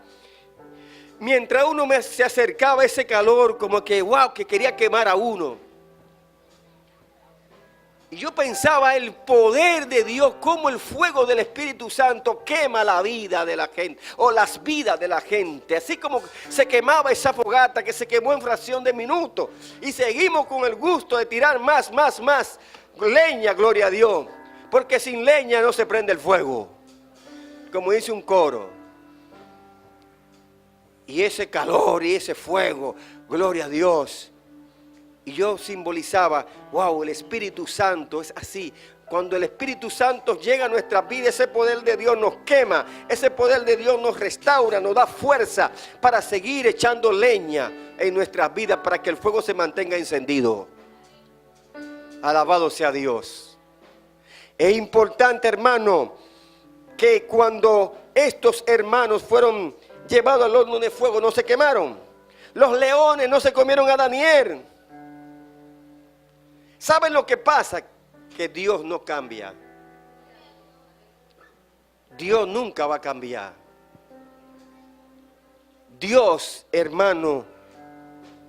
mientras uno se acercaba a ese calor, como que wow, que quería quemar a uno. Y yo pensaba el poder de Dios, cómo el fuego del Espíritu Santo quema la vida de la gente, o las vidas de la gente. Así como se quemaba esa fogata que se quemó en fracción de minutos. Y seguimos con el gusto de tirar más leña, gloria a Dios. Porque sin leña no se prende el fuego, como dice un coro. Y ese calor y ese fuego, gloria a Dios. Y yo simbolizaba, wow, el Espíritu Santo es así. Cuando el Espíritu Santo llega a nuestra vida, ese poder de Dios nos quema. Ese poder de Dios nos restaura, nos da fuerza para seguir echando leña en nuestras vidas, para que el fuego se mantenga encendido. Alabado sea Dios. Es importante, hermano, que cuando estos hermanos fueron llevados al horno de fuego, no se quemaron. Los leones no se comieron a Daniel. ¿Saben lo que pasa? Que Dios no cambia. Dios nunca va a cambiar. Dios, hermano,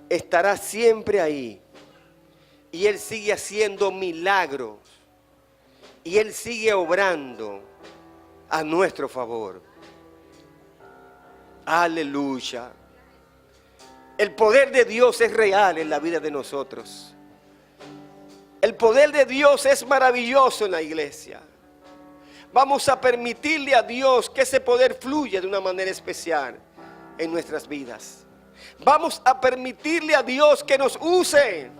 estará siempre ahí. Y Él sigue haciendo milagros. Y Él sigue obrando a nuestro favor. Aleluya. El poder de Dios es real en la vida de nosotros. El poder de Dios es maravilloso en la iglesia. Vamos a permitirle a Dios que ese poder fluya de una manera especial en nuestras vidas. Vamos a permitirle a Dios que nos use.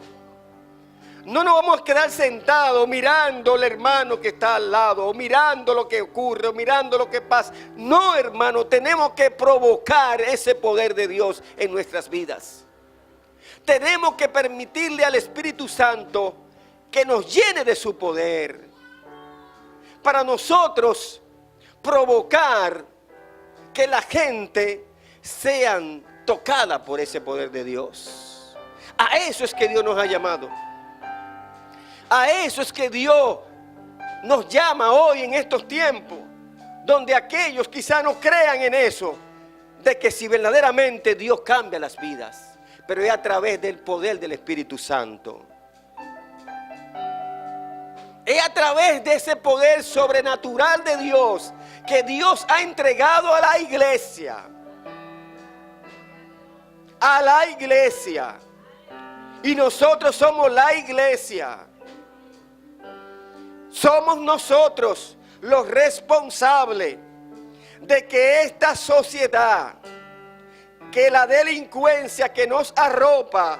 No nos vamos a quedar sentados mirando al hermano que está al lado, o mirando lo que ocurre, o mirando lo que pasa. No, hermano, tenemos que provocar ese poder de Dios en nuestras vidas. Tenemos que permitirle al Espíritu Santo que nos llene de su poder, para nosotros provocar que la gente sean tocada por ese poder de Dios. A eso es que Dios nos ha llamado. A eso es que Dios nos llama hoy en estos tiempos, donde aquellos quizá no crean en eso, de que si verdaderamente Dios cambia las vidas, pero es a través del poder del Espíritu Santo. Es a través de ese poder sobrenatural de Dios que Dios ha entregado a la iglesia. A la iglesia. Y nosotros somos la iglesia. Somos nosotros los responsables de que esta sociedad, que la delincuencia que nos arropa,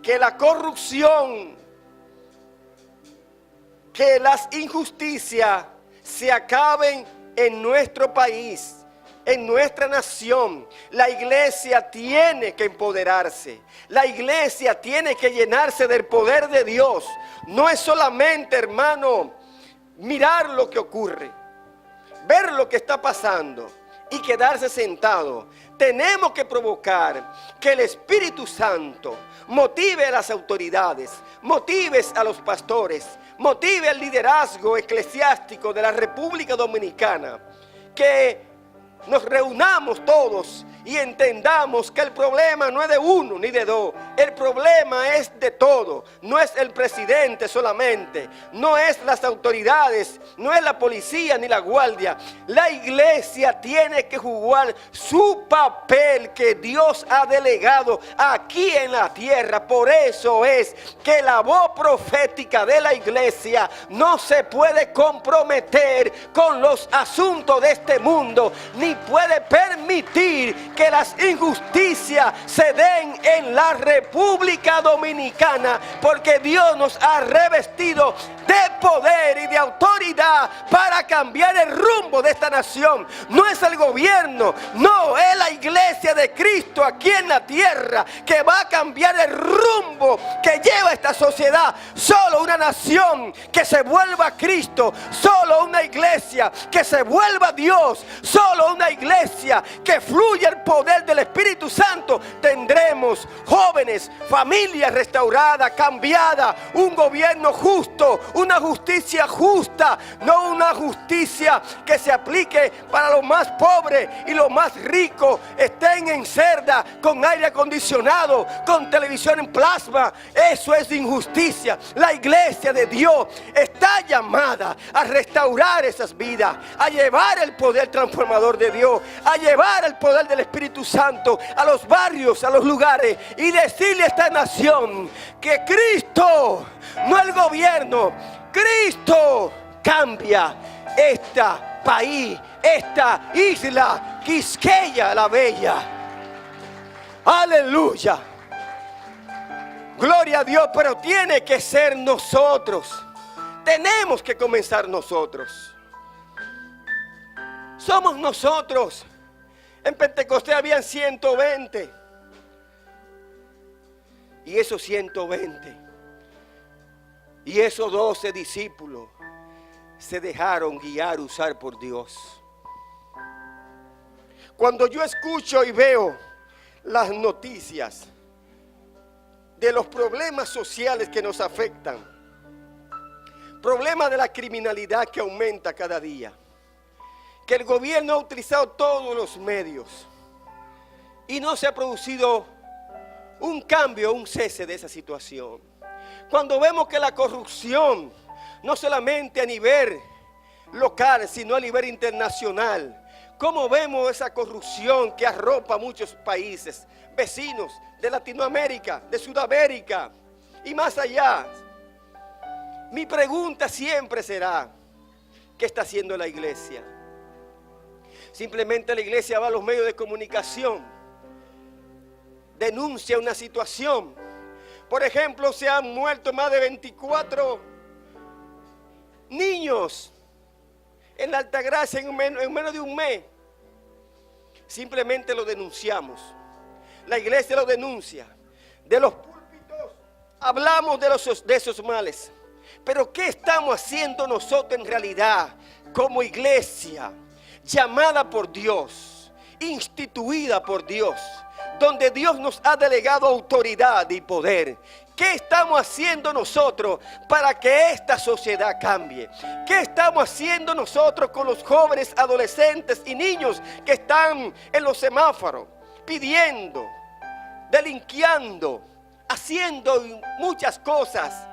que la corrupción, que las injusticias se acaben en nuestro país en nuestra nación, la iglesia tiene que empoderarse. La iglesia tiene que llenarse del poder de Dios. No es solamente, hermano, mirar lo que ocurre, ver lo que está pasando y quedarse sentado. Tenemos que provocar que el Espíritu Santo motive a las autoridades, motive a los pastores, motive al liderazgo eclesiástico de la República Dominicana, que nos reunamos todos y entendamos que el problema no es de uno ni de dos. El problema es de todo. No es el presidente solamente, no es las autoridades, no es la policía ni la guardia. La iglesia tiene que jugar su papel que Dios ha delegado aquí en la tierra. Por eso es que la voz profética de la iglesia no se puede comprometer con los asuntos de este mundo, ni puede permitir que las injusticias se den en la República Dominicana, porque Dios nos ha revestido de poder y de autoridad para cambiar el rumbo de esta nación. No es el gobierno, no, es la iglesia de Cristo aquí en la tierra que va a cambiar el rumbo que lleva esta sociedad. Solo una nación que se vuelva a Cristo, solo una iglesia que se vuelva a Dios, solo una iglesia que fluya el poder del Espíritu Santo, tendremos jóvenes, familias restauradas, cambiadas, un gobierno justo, una justicia justa, no una justicia que se aplique para los más pobres y los más ricos estén en cerda, con aire acondicionado, con televisión en plasma. Eso es injusticia. La iglesia de Dios está llamada a restaurar esas vidas, a llevar el poder transformador de Dios, a llevar el poder del Espíritu Santo a los barrios, a los lugares, y decirle a esta nación que Cristo, no el gobierno, Cristo cambia este país, esta isla Quisqueya la Bella. Aleluya, gloria a Dios. Pero tiene que ser nosotros, tenemos que comenzar nosotros. Somos nosotros. En Pentecostés habían 120. Y esos 120 y esos 12 discípulos se dejaron guiar, usar por Dios. Cuando yo escucho y veo las noticias de los problemas sociales que nos afectan, problemas de la criminalidad que aumenta cada día, que el gobierno ha utilizado todos los medios y no se ha producido un cambio, un cese de esa situación. Cuando vemos que la corrupción, no solamente a nivel local, sino a nivel internacional, cómo vemos esa corrupción que arropa a muchos países vecinos de Latinoamérica, de Sudamérica y más allá. Mi pregunta siempre será, ¿qué está haciendo la iglesia? Simplemente la iglesia va a los medios de comunicación, denuncia una situación. Por ejemplo, se han muerto más de 24 niños en la Altagracia en menos de un mes. Simplemente lo denunciamos. La iglesia lo denuncia. De los púlpitos hablamos de esos males. Pero ¿qué estamos haciendo nosotros en realidad como iglesia llamada por Dios, instituida por Dios, donde Dios nos ha delegado autoridad y poder? ¿Qué estamos haciendo nosotros para que esta sociedad cambie? ¿Qué estamos haciendo nosotros con los jóvenes, adolescentes y niños que están en los semáforos pidiendo, delinquiendo, haciendo muchas cosas?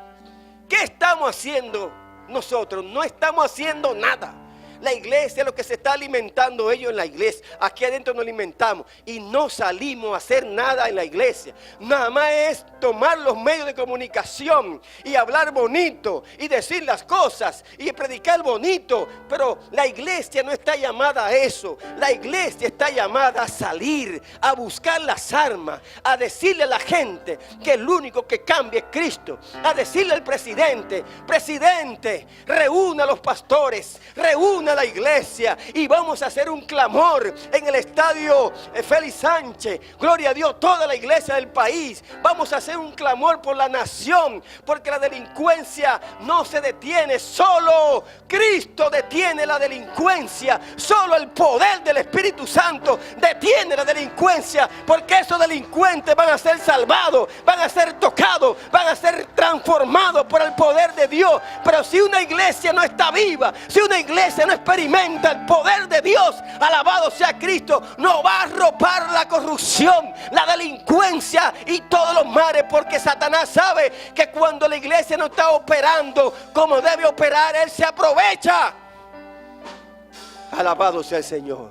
¿Qué estamos haciendo nosotros? No estamos haciendo nada. La iglesia es lo que se está alimentando ellos en la iglesia. Aquí adentro nos alimentamos y no salimos a hacer nada en la iglesia. Nada más es tomar los medios de comunicación y hablar bonito y decir las cosas y predicar bonito. Pero la iglesia no está llamada a eso. La iglesia está llamada a salir, a buscar las armas, a decirle a la gente que el único que cambia es Cristo. A decirle al presidente, presidente, reúna a los pastores, reúna une a la iglesia y vamos a hacer un clamor en el estadio Félix Sánchez. Gloria a Dios, toda la iglesia del país. Vamos a hacer un clamor por la nación, porque la delincuencia no se detiene. Solo Cristo detiene la delincuencia. Solo el poder del Espíritu Santo detiene la delincuencia, porque esos delincuentes van a ser salvados, van a ser tocados, van a ser transformados por el poder de Dios. Pero si una iglesia no está viva, si una iglesia no experimenta el poder de Dios, alabado sea Cristo, no va a arropar la corrupción, la delincuencia y todos los males, porque Satanás sabe que cuando la iglesia no está operando como debe operar, él se aprovecha. Alabado sea el Señor.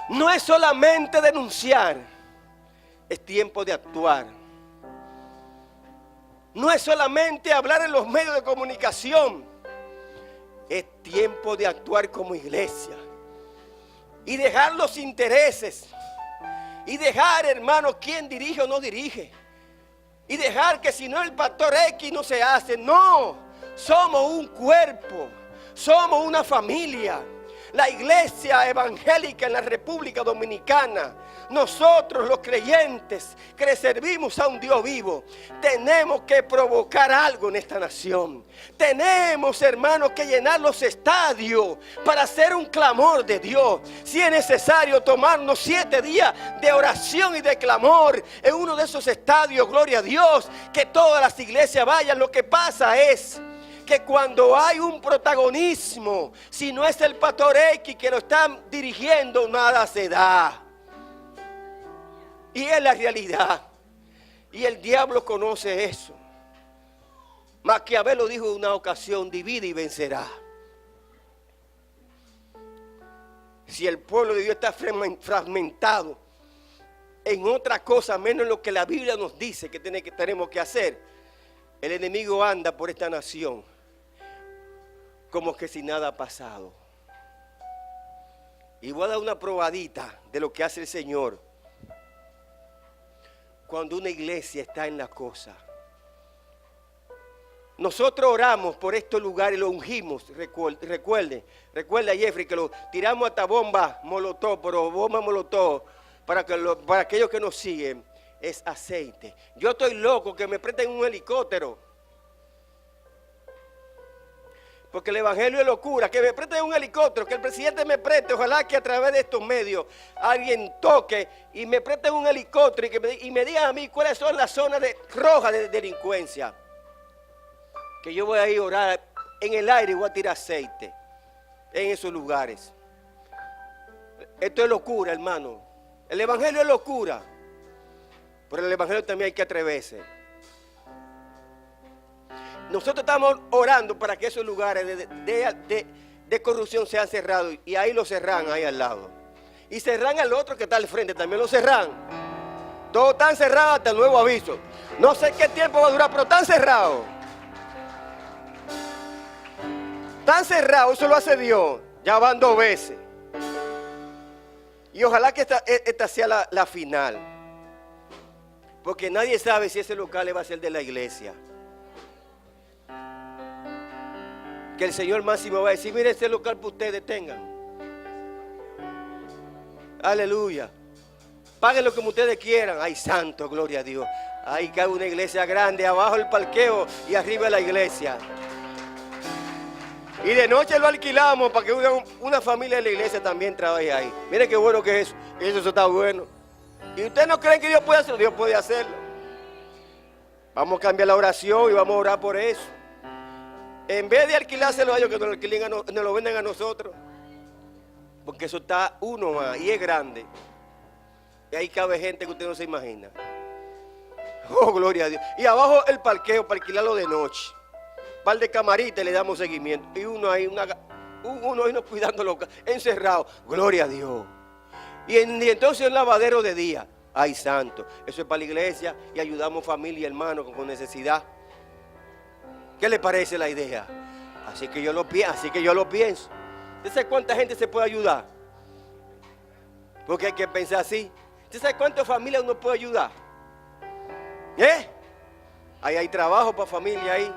No es solamente denunciar, es tiempo de actuar. No es solamente hablar en los medios de comunicación, es tiempo de actuar como iglesia y dejar los intereses y dejar, hermanos, quién dirige o no dirige, y dejar que si no el pastor X no se hace. No, somos un cuerpo, somos una familia. La iglesia evangélica en la República Dominicana, nosotros los creyentes que le servimos a un Dios vivo, tenemos que provocar algo en esta nación. Tenemos, hermanos, que llenar los estadios para hacer un clamor de Dios. Si es necesario tomarnos 7 días de oración y de clamor en uno de esos estadios, gloria a Dios, que todas las iglesias vayan. Lo que pasa es que cuando hay un protagonismo, si no es el pastor X que lo está dirigiendo, nada se da. Y es la realidad. Y el diablo conoce eso. Maquiavelo dijo en una ocasión: divide y vencerá. Si el pueblo de Dios está fragmentado en otra cosa menos en lo que la Biblia nos dice que tenemos que hacer, el enemigo anda por esta nación como que si nada ha pasado. Y voy a dar una probadita de lo que hace el Señor cuando una iglesia está en la cosa. Nosotros oramos por estos lugares, lo ungimos. Recuerde a Jeffrey que lo tiramos hasta bomba molotov, pero bomba molotov para aquellos que nos siguen es aceite. Yo estoy loco que me presten un helicóptero, porque el evangelio es locura. Que me presten un helicóptero, que el presidente me preste. Ojalá que a través de estos medios alguien toque y me preste un helicóptero y me digan a mí cuáles son las zonas rojas de delincuencia. Que yo voy a ir a orar en el aire y voy a tirar aceite en esos lugares. Esto es locura, hermano. El evangelio es locura, pero el evangelio también hay que atreverse. Nosotros estamos orando para que esos lugares de corrupción sean cerrados, y ahí lo cerran, ahí al lado. Y cerran al otro que está al frente, también lo cerran. Todos están cerrados hasta el nuevo aviso. No sé qué tiempo va a durar, pero están cerrados. Están cerrados, eso lo hace Dios. Ya van 2 veces. Y ojalá que esta sea la final. Porque nadie sabe si ese local va a ser de la iglesia. Que el Señor máximo va a decir: mire, este local para ustedes tengan. Aleluya. Paguen lo que ustedes quieran. Ay, santo, gloria a Dios. Ahí cae una iglesia grande, abajo el parqueo y arriba la iglesia. Y de noche lo alquilamos para que una familia de la iglesia también trabaje ahí. Mire qué bueno que es eso. Eso está bueno. ¿Y ustedes no creen que Dios puede hacerlo? Dios puede hacerlo. Vamos a cambiar la oración y vamos a orar por eso. En vez de alquilárselo a ellos, que nos lo alquilen, nos lo venden a nosotros. Porque eso está uno más y es grande. Y ahí cabe gente que usted no se imagina. Oh, gloria a Dios. Y abajo el parqueo para alquilarlo de noche. Un par de camaritas le damos seguimiento. Y uno ahí no cuidándolo, encerrado. Gloria a Dios. Y entonces el lavadero de día. Ay, santo. Eso es para la iglesia y ayudamos familia y hermanos con necesidad. ¿Qué le parece la idea? Así que yo lo pienso. ¿Usted sabe cuánta gente se puede ayudar? Porque hay que pensar así. ¿Usted sabe cuántas familias uno puede ayudar? Ahí hay trabajo para familia ahí.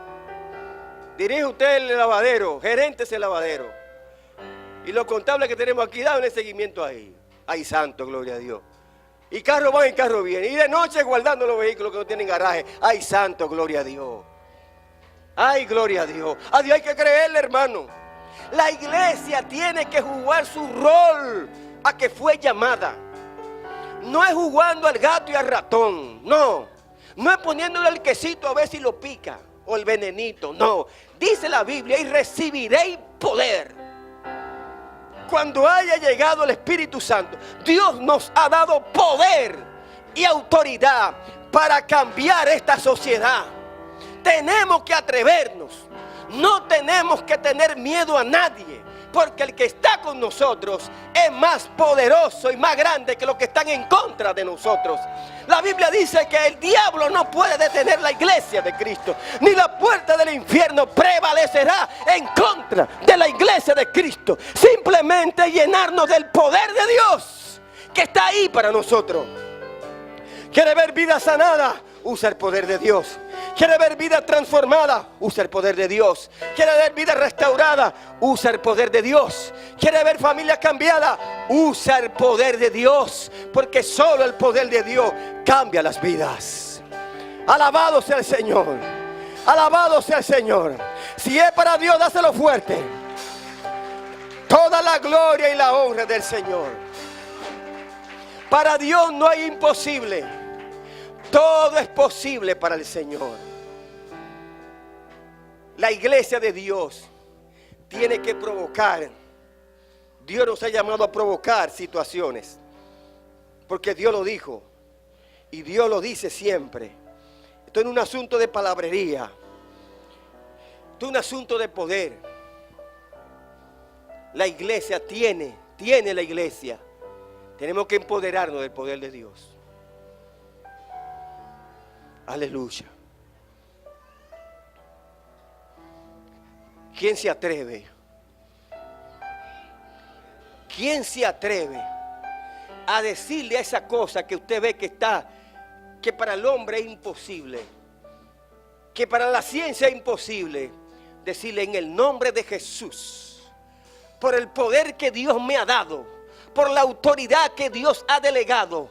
Dirige usted el lavadero, gerente ese lavadero. Y los contables que tenemos aquí, dándole seguimiento ahí. Ay, santo, gloria a Dios. Y carro va y carro viene. Y de noche guardando los vehículos que no tienen garaje. Ay, santo, gloria a Dios. Ay, gloria a Dios. A Dios hay que creerle, hermano. La iglesia tiene que jugar su rol a que fue llamada. No es jugando al gato y al ratón. No. No es poniéndole el quesito a ver si lo pica. O el venenito. No. Dice la Biblia: y recibiréis poder cuando haya llegado el Espíritu Santo. Dios nos ha dado poder y autoridad para cambiar esta sociedad. Tenemos que atrevernos. No tenemos que tener miedo a nadie, porque el que está con nosotros es más poderoso y más grande que los que están en contra de nosotros. La Biblia dice que el diablo no puede detener la iglesia de Cristo, ni la puerta del infierno prevalecerá en contra de la iglesia de Cristo. Simplemente llenarnos del poder de Dios que está ahí para nosotros. ¿Quiere ver vida sanada? Usa el poder de Dios. ¿Quiere ver vida transformada? Usa el poder de Dios. ¿Quiere ver vida restaurada? Usa el poder de Dios. ¿Quiere ver familia cambiada? Usa el poder de Dios. Porque solo el poder de Dios cambia las vidas. Alabado sea el Señor. Alabado sea el Señor. Si es para Dios, dáselo fuerte. Toda la gloria y la honra del Señor. Para Dios no hay imposible. Todo es posible para el Señor. La iglesia de Dios tiene que provocar. Dios nos ha llamado a provocar situaciones, porque Dios lo dijo y Dios lo dice siempre. Esto es un asunto de palabrería. Esto es un asunto de poder. La iglesia tiene la iglesia. Tenemos que empoderarnos del poder de Dios. Aleluya. ¿Quién se atreve? ¿Quién se atreve a decirle a esa cosa que usted ve que para el hombre es imposible, que para la ciencia es imposible? Decirle: en el nombre de Jesús, por el poder que Dios me ha dado, por la autoridad que Dios ha delegado,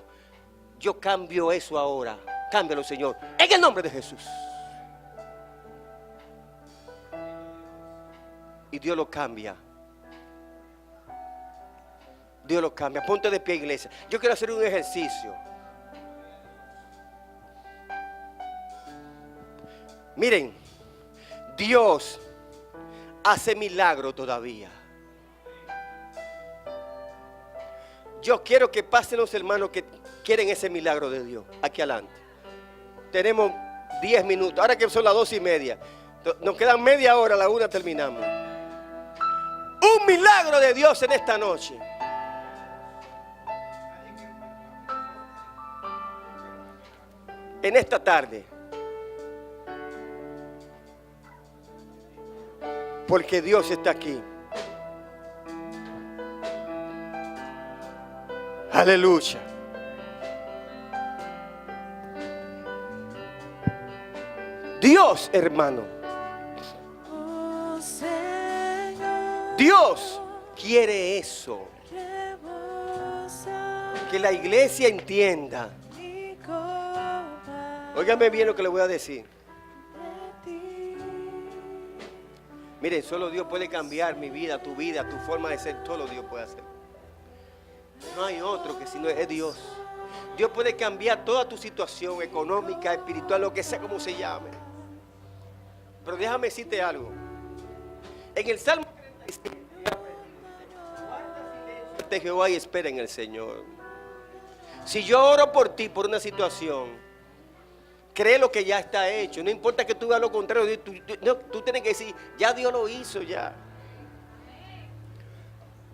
yo cambio eso ahora. Cámbialo, Señor, en el nombre de Jesús. Y Dios lo cambia. Dios lo cambia. Ponte de pie, iglesia. Yo quiero hacer un ejercicio. Miren, Dios hace milagros todavía. Yo quiero que pasen los hermanos que quieren ese milagro de Dios aquí adelante. Tenemos 10 minutos. Ahora que son las 2:30. Nos quedan media hora, a la 1 terminamos. Un milagro de Dios en esta noche. En esta tarde. Porque Dios está aquí. Aleluya. Dios, hermano. Dios quiere eso. Que la iglesia entienda. Óigame bien lo que le voy a decir. Miren, solo Dios puede cambiar mi vida, tu forma de ser. Solo Dios puede hacer. No hay otro que si no es Dios. Dios puede cambiar toda tu situación económica, espiritual, lo que sea, como se llame. Pero déjame decirte algo. En el Salmo 37, guarda silencio Jehová y espera en el Señor. Si yo oro por ti, por una situación, cree lo que ya está hecho. No importa que tú hagas lo contrario. Tú tienes que decir: ya Dios lo hizo, ya.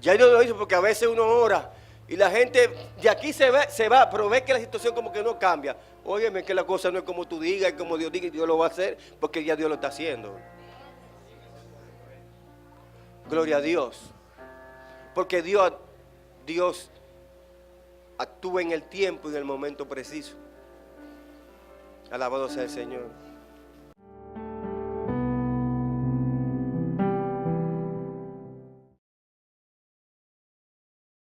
Ya Dios lo hizo, porque a veces uno ora y la gente de aquí se va, pero ve que la situación como que no cambia. Óyeme, que la cosa no es como tú digas, es como Dios diga, y Dios lo va a hacer, porque ya Dios lo está haciendo. Gloria a Dios. Porque Dios actúa en el tiempo y en el momento preciso. Alabado sea el Señor.